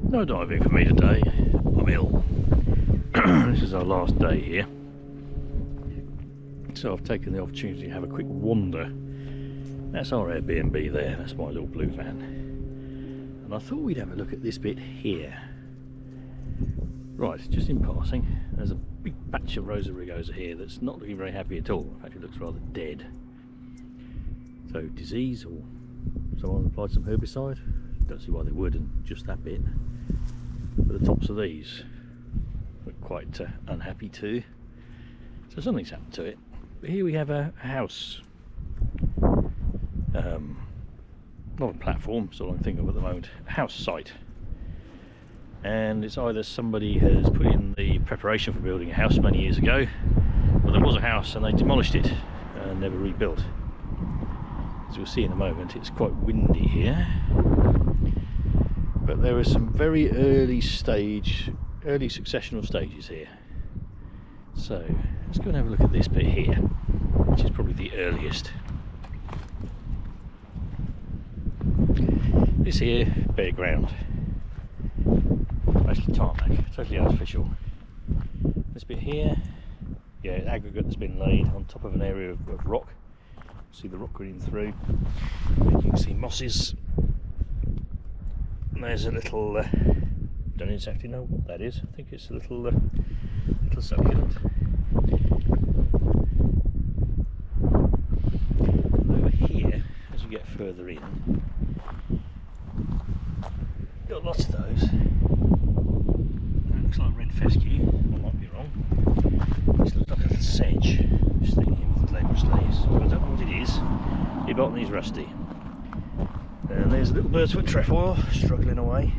No diving for me today. I'm ill. This is our last day here. So I've taken the opportunity to have a quick wander. That's our Airbnb there, that's my little blue van. And I thought we'd have a look at this bit here. Right, just in passing, there's a big patch of Rosa rugosa here that's not looking very happy at all. In fact, it looks rather dead. So disease, or someone applied some herbicide. Don't see why they would, and just that bit. But the tops of these look quite unhappy too. So something's happened to it. But here we have a house. Not a platform, so I can think of at the moment. A house site. And it's either somebody has put in the preparation for building a house many years ago, or there was a house and they demolished it and never rebuilt. As we'll see in a moment, it's quite windy here. But there are some very early successional stages here. So let's go and have a look at this bit here, which is probably the earliest. This here, bare ground. Actually tarmac, totally artificial. This bit here, yeah, aggregate that's been laid on top of an area of rock. See the rock running through. You can see mosses. And there's a little, don't exactly know what that is. I think it's a little succulent. And over here, as you get further in, got lots of those. That looks like red fescue. I might be wrong. This looks like a sedge. Just thinking with the labourer's leaves. I don't know what it is. Your botany's rusty. And there's a little birdsfoot trefoil struggling away,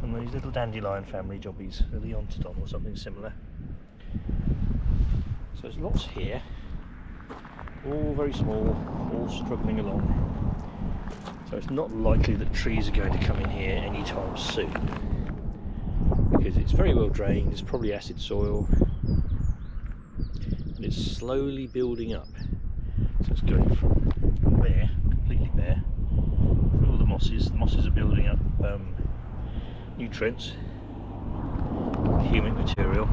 and these little dandelion family jobbies, a leontoton or something similar. So there's lots here, all very small, all struggling along. So it's not likely that trees are going to come in here anytime soon, because it's very well drained, it's probably acid soil, and it's slowly building up. So it's going from bare, completely bare, through all the mosses. The mosses are building up nutrients, humic material,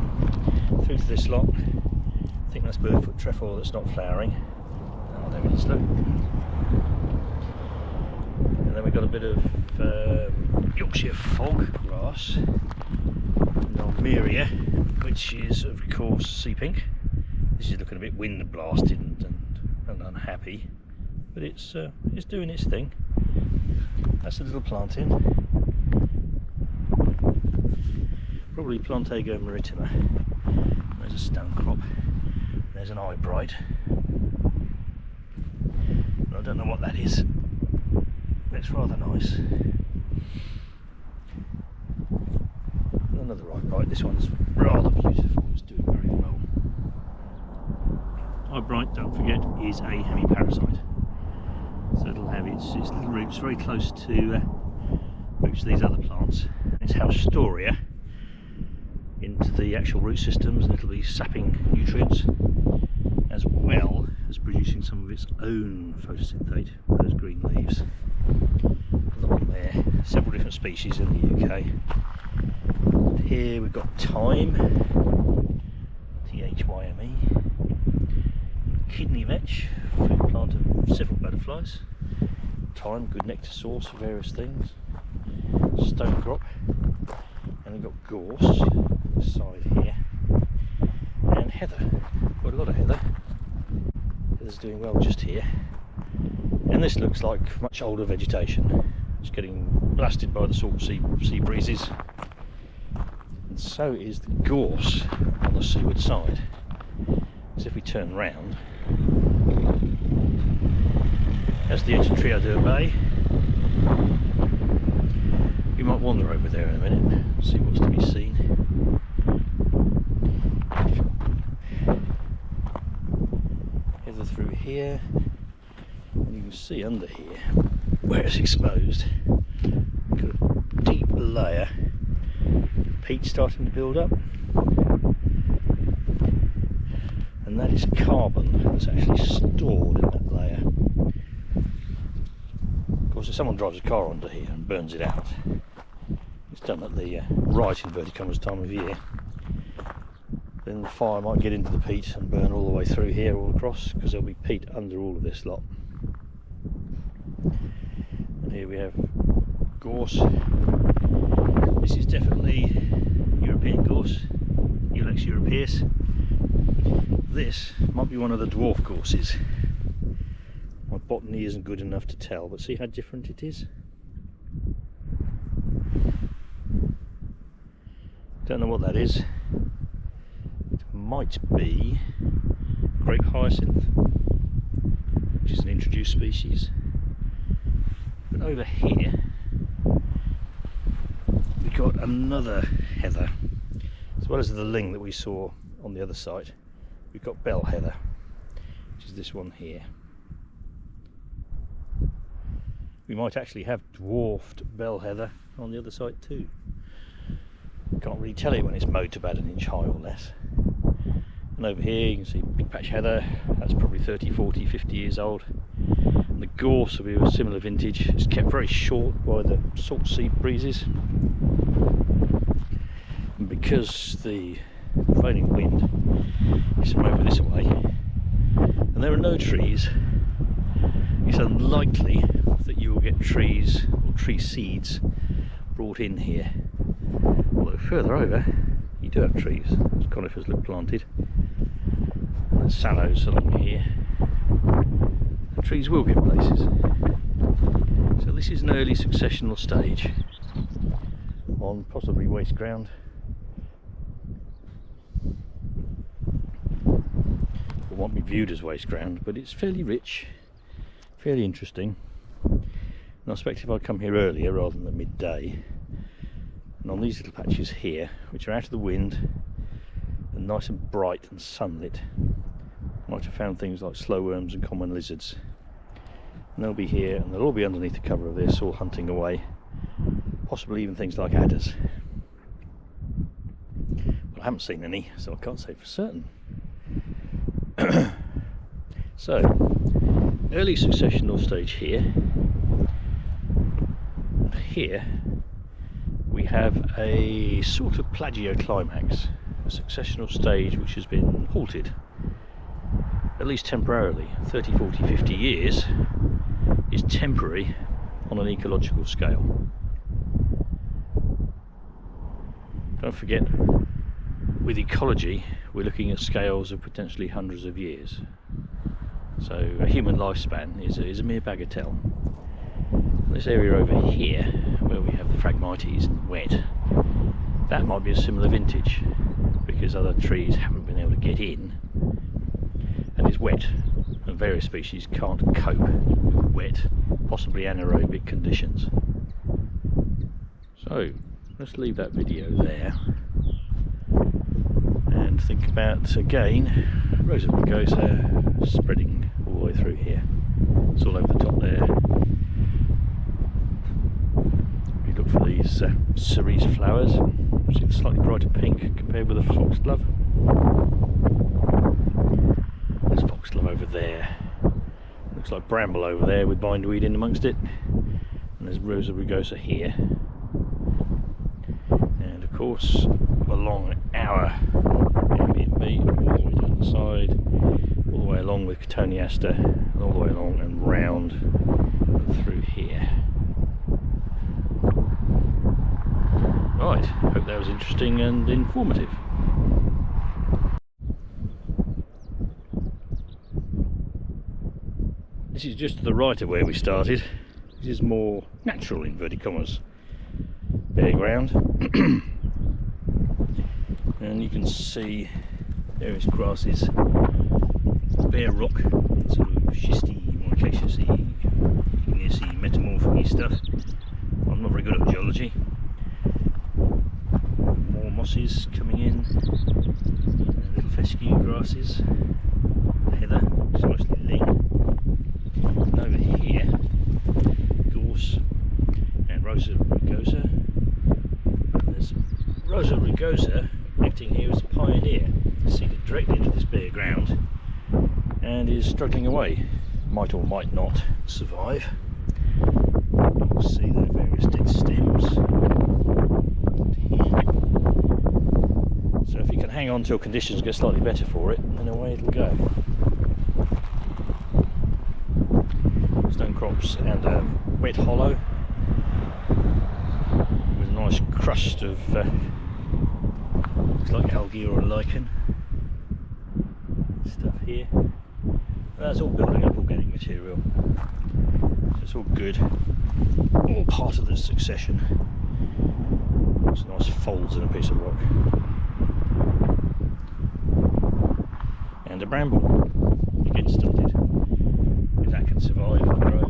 through to this lot. I think that's birdfoot trefoil that's not flowering. Oh, there it is, look. And then we've got a bit of Yorkshire fog grass, Almeria, which is of course sea pink. This is looking a bit wind blasted and unhappy, but it's doing its thing. That's a little planting, probably Plantago maritima. There's a stone crop. There's an eyebright. I don't know what that is. It's rather nice. Another eyebright. This one's rather beautiful. It's doing very well. Eyebright, don't forget, is a hemiparasite. So it'll have its little roots very close to roots of these other plants. It's Haustoria into the actual root systems, and it'll be sapping nutrients as well as producing some of its own photosynthate, those green leaves. Along there, several different species in the UK. And here we've got thyme, T-H-Y-M-E, kidney vetch, food plant of several butterflies. Thyme, good nectar source for various things. Stone crop, and we've got gorse on this side here, and heather. Quite a lot of heather. Heather's doing well just here. And this looks like much older vegetation. It's getting blasted by the salt sea breezes. And so is the gorse on the seaward side. So if we turn round, that's the edge of Trio de Bay. We might wander over there in a minute, see what's to be seen. Heather through here, and you can see under here where it's exposed. Got a deep layer, peat starting to build up, and that is carbon that's actually stored in that layer. Of course, if someone drives a car under here and burns it out, it's done at the right inverted commas time of year, then the fire might get into the peat and burn all the way through here, all across, because there'll be peat under all of this lot. And here we have gorse. This is definitely European gorse, Ilex europaeus. This might be one of the dwarf gorses. My botany isn't good enough to tell, but see how different it is? Don't know what that is. It might be grape hyacinth, which is an introduced species. But over here we got another heather, as well as the ling that we saw on the other side. We've got bell heather, which is this one here. We might actually have dwarfed bell heather on the other side too. Can't really tell it when it's mowed to about 1 inch high or less. And over here you can see big patch heather. That's probably 30, 40, 50 years old. And the gorse will be of a similar vintage. It's kept very short by the salt sea breezes. And because the prevailing wind is from over this way, and there are no trees, it's unlikely that you will get trees or tree seeds brought in here. Although further over you do have trees, conifers look planted, and sallows along here, and trees will get places. So this is an early successional stage on possibly waste ground. It won't be viewed as waste ground, but it's fairly rich, fairly interesting. And I expect if I come here earlier rather than at midday, and on these little patches here, which are out of the wind and nice and bright and sunlit, I might have found things like slow worms and common lizards. And they'll be here, and they'll all be underneath the cover of this, all hunting away, possibly even things like adders. Well, I haven't seen any, so I can't say for certain. So, early successional stage here. Here we have a sort of plagioclimax, a successional stage which has been halted, at least temporarily. 30, 40, 50 years is temporary on an ecological scale. Don't forget, with ecology we're looking at scales of potentially hundreds of years. So a human lifespan is a mere bagatelle. This area over here, where we have the phragmites and wet, that might be a similar vintage, because other trees haven't been able to get in, and it's wet, and various species can't cope with wet, possibly anaerobic conditions. So let's leave that video there and think about, again, Rosa rugosa spreading all the way through here. It's all over the top there. We look for these cerise flowers, which are slightly brighter pink compared with the foxglove. There's foxglove over there. Looks like bramble over there with bindweed in amongst it. And there's Rosa rugosa here. And of course, along our BNB, all the way down the side, all the way along with Cotoneaster, and all the way along and round and through here. Right, hope that was interesting and informative. This is just to the right of where we started. This is more natural, inverted commas, bare ground. And you can see various grasses, bare rock, sort of schisty, micaceous-y, igneous-y, metamorphic-y stuff. I'm not very good at geology. More mosses coming in, and little fescue grasses, heather, which is mostly ling. And over here, gorse and Rosa rugosa. And there's Rosa rugosa acting here as a pioneer, seated directly into this bare ground, and is struggling away. Might or might not survive. You can see the various dead stems. on until conditions get slightly better for it, and away it'll go. Stone crops and a wet hollow with a nice crust of looks like algae or a lichen stuff here. That's all building up organic material, so it's all good, all part of the succession. Some nice folds in a piece of rock. And a bramble, again stunted. If that can survive and grow,